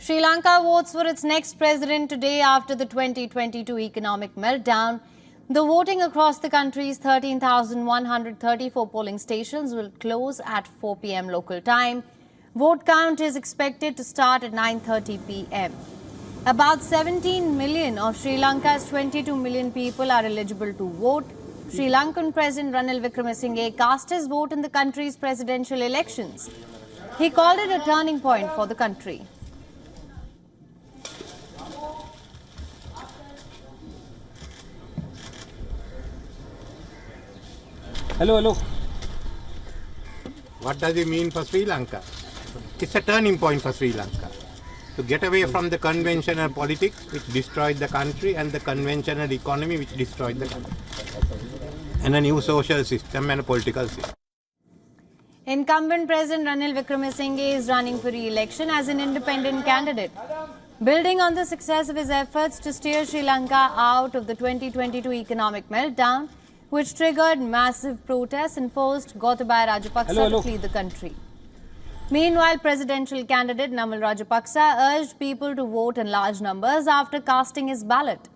Sri Lanka votes for its next president today after the 2022 economic meltdown. The voting across the country's 13,134 polling stations will close at 4 p.m. local time. Vote count is expected to start at 9:30 p.m. About 17 million of Sri Lanka's 22 million people are eligible to vote. Sri Lankan President Ranil Wickremesinghe cast his vote in the country's presidential elections. He called it a turning point for the country. Hello. What does it mean for Sri Lanka? It's a turning point for Sri Lanka. To get away from the conventional politics which destroyed the country and the conventional economy which destroyed the country. And a new social system and a political system. Incumbent President Ranil Wickremesinghe is running for re-election as an independent candidate. Building on the success of his efforts to steer Sri Lanka out of the 2022 economic meltdown, which triggered massive protests and forced Gotabaya Rajapaksa to flee the country. Meanwhile, presidential candidate Namal Rajapaksa urged people to vote in large numbers after casting his ballot.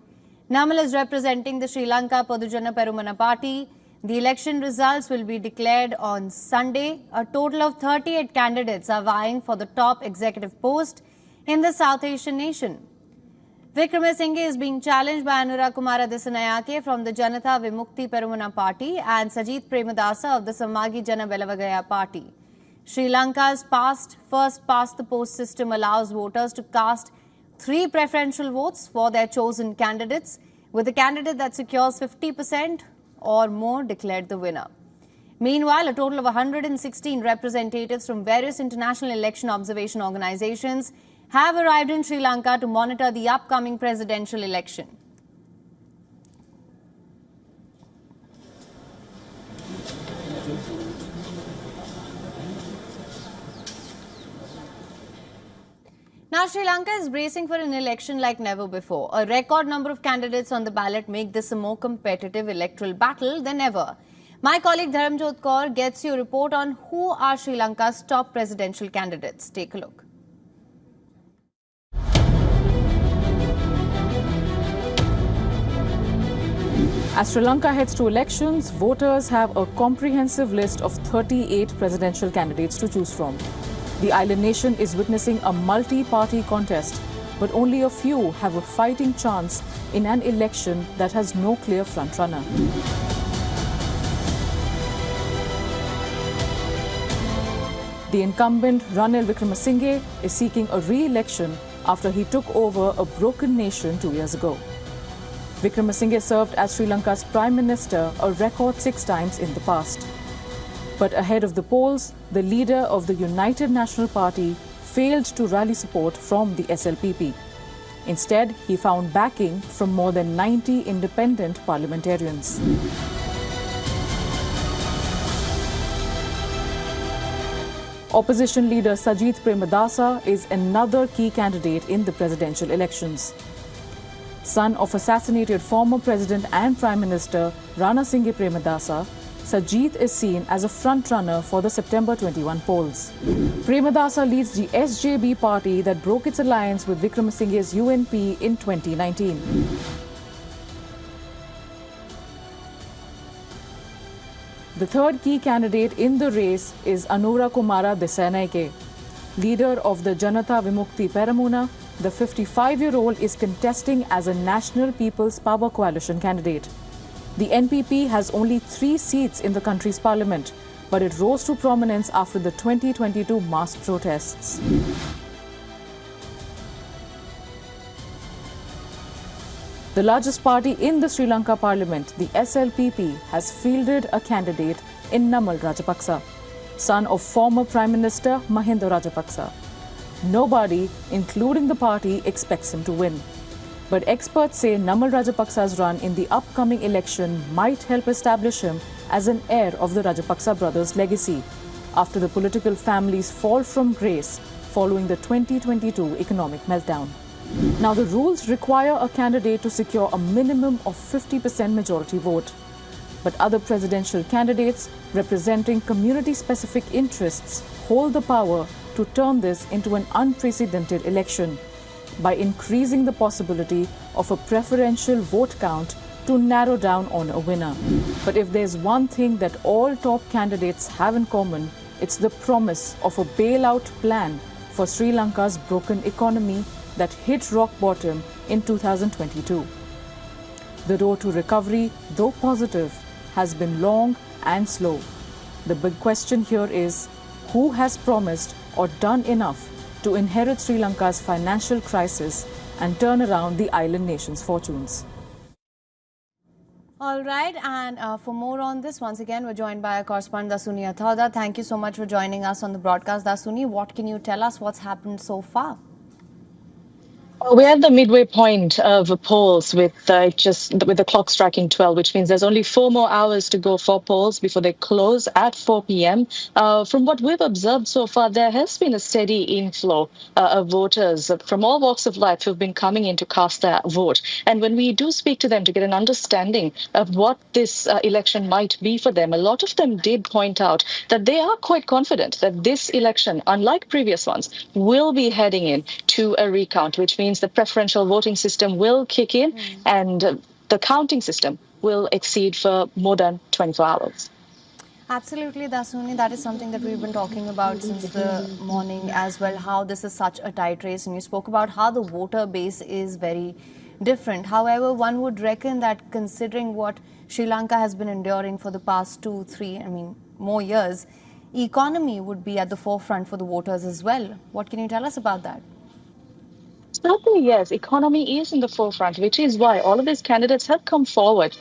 Namal is representing the Sri Lanka Podujana Perumana party. The election results will be declared on Sunday. A total of 38 candidates are vying for the top executive post in the South Asian nation. Wickremesinghe is being challenged by Anura Kumara Disanayake from the Janata Vimukti Perumana party and Sajith Premadasa of the Samagi Jana Belavagaya party. Sri Lanka's first past the post system allows voters to cast 3 preferential votes for their chosen candidates, with the candidate that secures 50% or more declared the winner. Meanwhile, a total of 116 representatives from various international election observation organizations have arrived in Sri Lanka to monitor the upcoming presidential election. Now, Sri Lanka is bracing for an election like never before. A record number of candidates on the ballot make this a more competitive electoral battle than ever. My colleague Dharamjot Kaur gets you a report on who are Sri Lanka's top presidential candidates. Take a look. As Sri Lanka heads to elections, voters have a comprehensive list of 38 presidential candidates to choose from. The island nation is witnessing a multi-party contest, but only a few have a fighting chance in an election that has no clear frontrunner. The incumbent Ranil Wickremesinghe is seeking a re-election after he took over a broken nation 2 years ago. Wickremesinghe served as Sri Lanka's Prime Minister a record 6 times in the past. But ahead of the polls, the leader of the United National Party failed to rally support from the SLPP. Instead, he found backing from more than 90 independent parliamentarians. Opposition leader Sajith Premadasa is another key candidate in the presidential elections. Son of assassinated former President and Prime Minister Rana Singhe Premadasa, Sajith is seen as a front-runner for the September 21 polls. Premadasa leads the SJB party that broke its alliance with Wickremesinghe's UNP in 2019. The third key candidate in the race is Anura Kumara Disanayake. Leader of the Janata Vimukti Peramuna, the 55-year-old is contesting as a National People's Power Coalition candidate. The NPP has only 3 seats in the country's parliament, but it rose to prominence after the 2022 mass protests. The largest party in the Sri Lanka parliament, the SLPP, has fielded a candidate in Namal Rajapaksa, son of former Prime Minister Mahinda Rajapaksa. Nobody, including the party, expects him to win. But experts say Namal Rajapaksa's run in the upcoming election might help establish him as an heir of the Rajapaksa brothers' legacy after the political family's fall from grace following the 2022 economic meltdown. Now, the rules require a candidate to secure a minimum of 50% majority vote. But other presidential candidates representing community-specific interests hold the power to turn this into an unprecedented election by increasing the possibility of a preferential vote count to narrow down on a winner. But if there's one thing that all top candidates have in common, it's the promise of a bailout plan for Sri Lanka's broken economy that hit rock bottom in 2022. The road to recovery, though positive, has been long and slow. The big question here is, who has promised or done enough to inherit Sri Lanka's financial crisis and turn around the island nation's fortunes? All right, and for more on this, once again, we're joined by our correspondent Dasuni Athauda. Thank you so much for joining us on the broadcast. Dasuni, what can you tell us? What's happened so far? We're at the midway point of polls with the clock striking 12, which means there's only 4 more hours to go for polls before they close at 4 p.m. From what we've observed so far, there has been a steady inflow of voters from all walks of life who've been coming in to cast their vote. And when we do speak to them to get an understanding of what this election might be for them, a lot of them did point out that they are quite confident that this election, unlike previous ones, will be heading in to a recount, which means the preferential voting system will kick in and the counting system will exceed for more than 24 hours. Absolutely, Dasuni. That is something that we've been talking about since the morning as well, how this is such a tight race. And you spoke about how the voter base is very different. However, one would reckon that considering what Sri Lanka has been enduring for the past 2, 3, more years, economy would be at the forefront for the voters as well. What can you tell us about that? Certainly, yes. Economy is in the forefront, which is why all of these candidates have come forward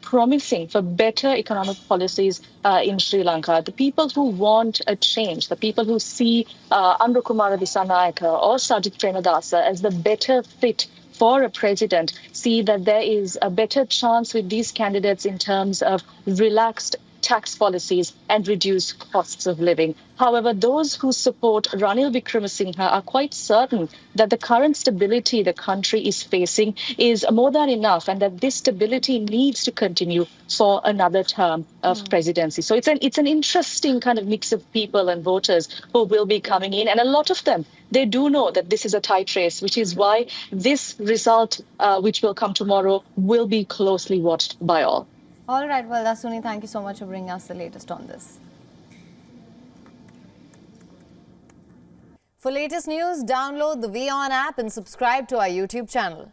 promising for better economic policies in Sri Lanka. The people who want a change, the people who see Amrukumara Dissanayake or Sajith Premadasa as the better fit for a president, see that there is a better chance with these candidates in terms of relaxed tax policies and reduced costs of living. However, those who support Ranil Wickremesinghe are quite certain that the current stability the country is facing is more than enough and that this stability needs to continue for another term of presidency. So it's an interesting kind of mix of people and voters who will be coming in. And a lot of them, they do know that this is a tight race, which is why this result, which will come tomorrow, will be closely watched by all. All right, well, Dasuni, thank you so much for bringing us the latest on this. For latest news, download the WION app and subscribe to our YouTube channel.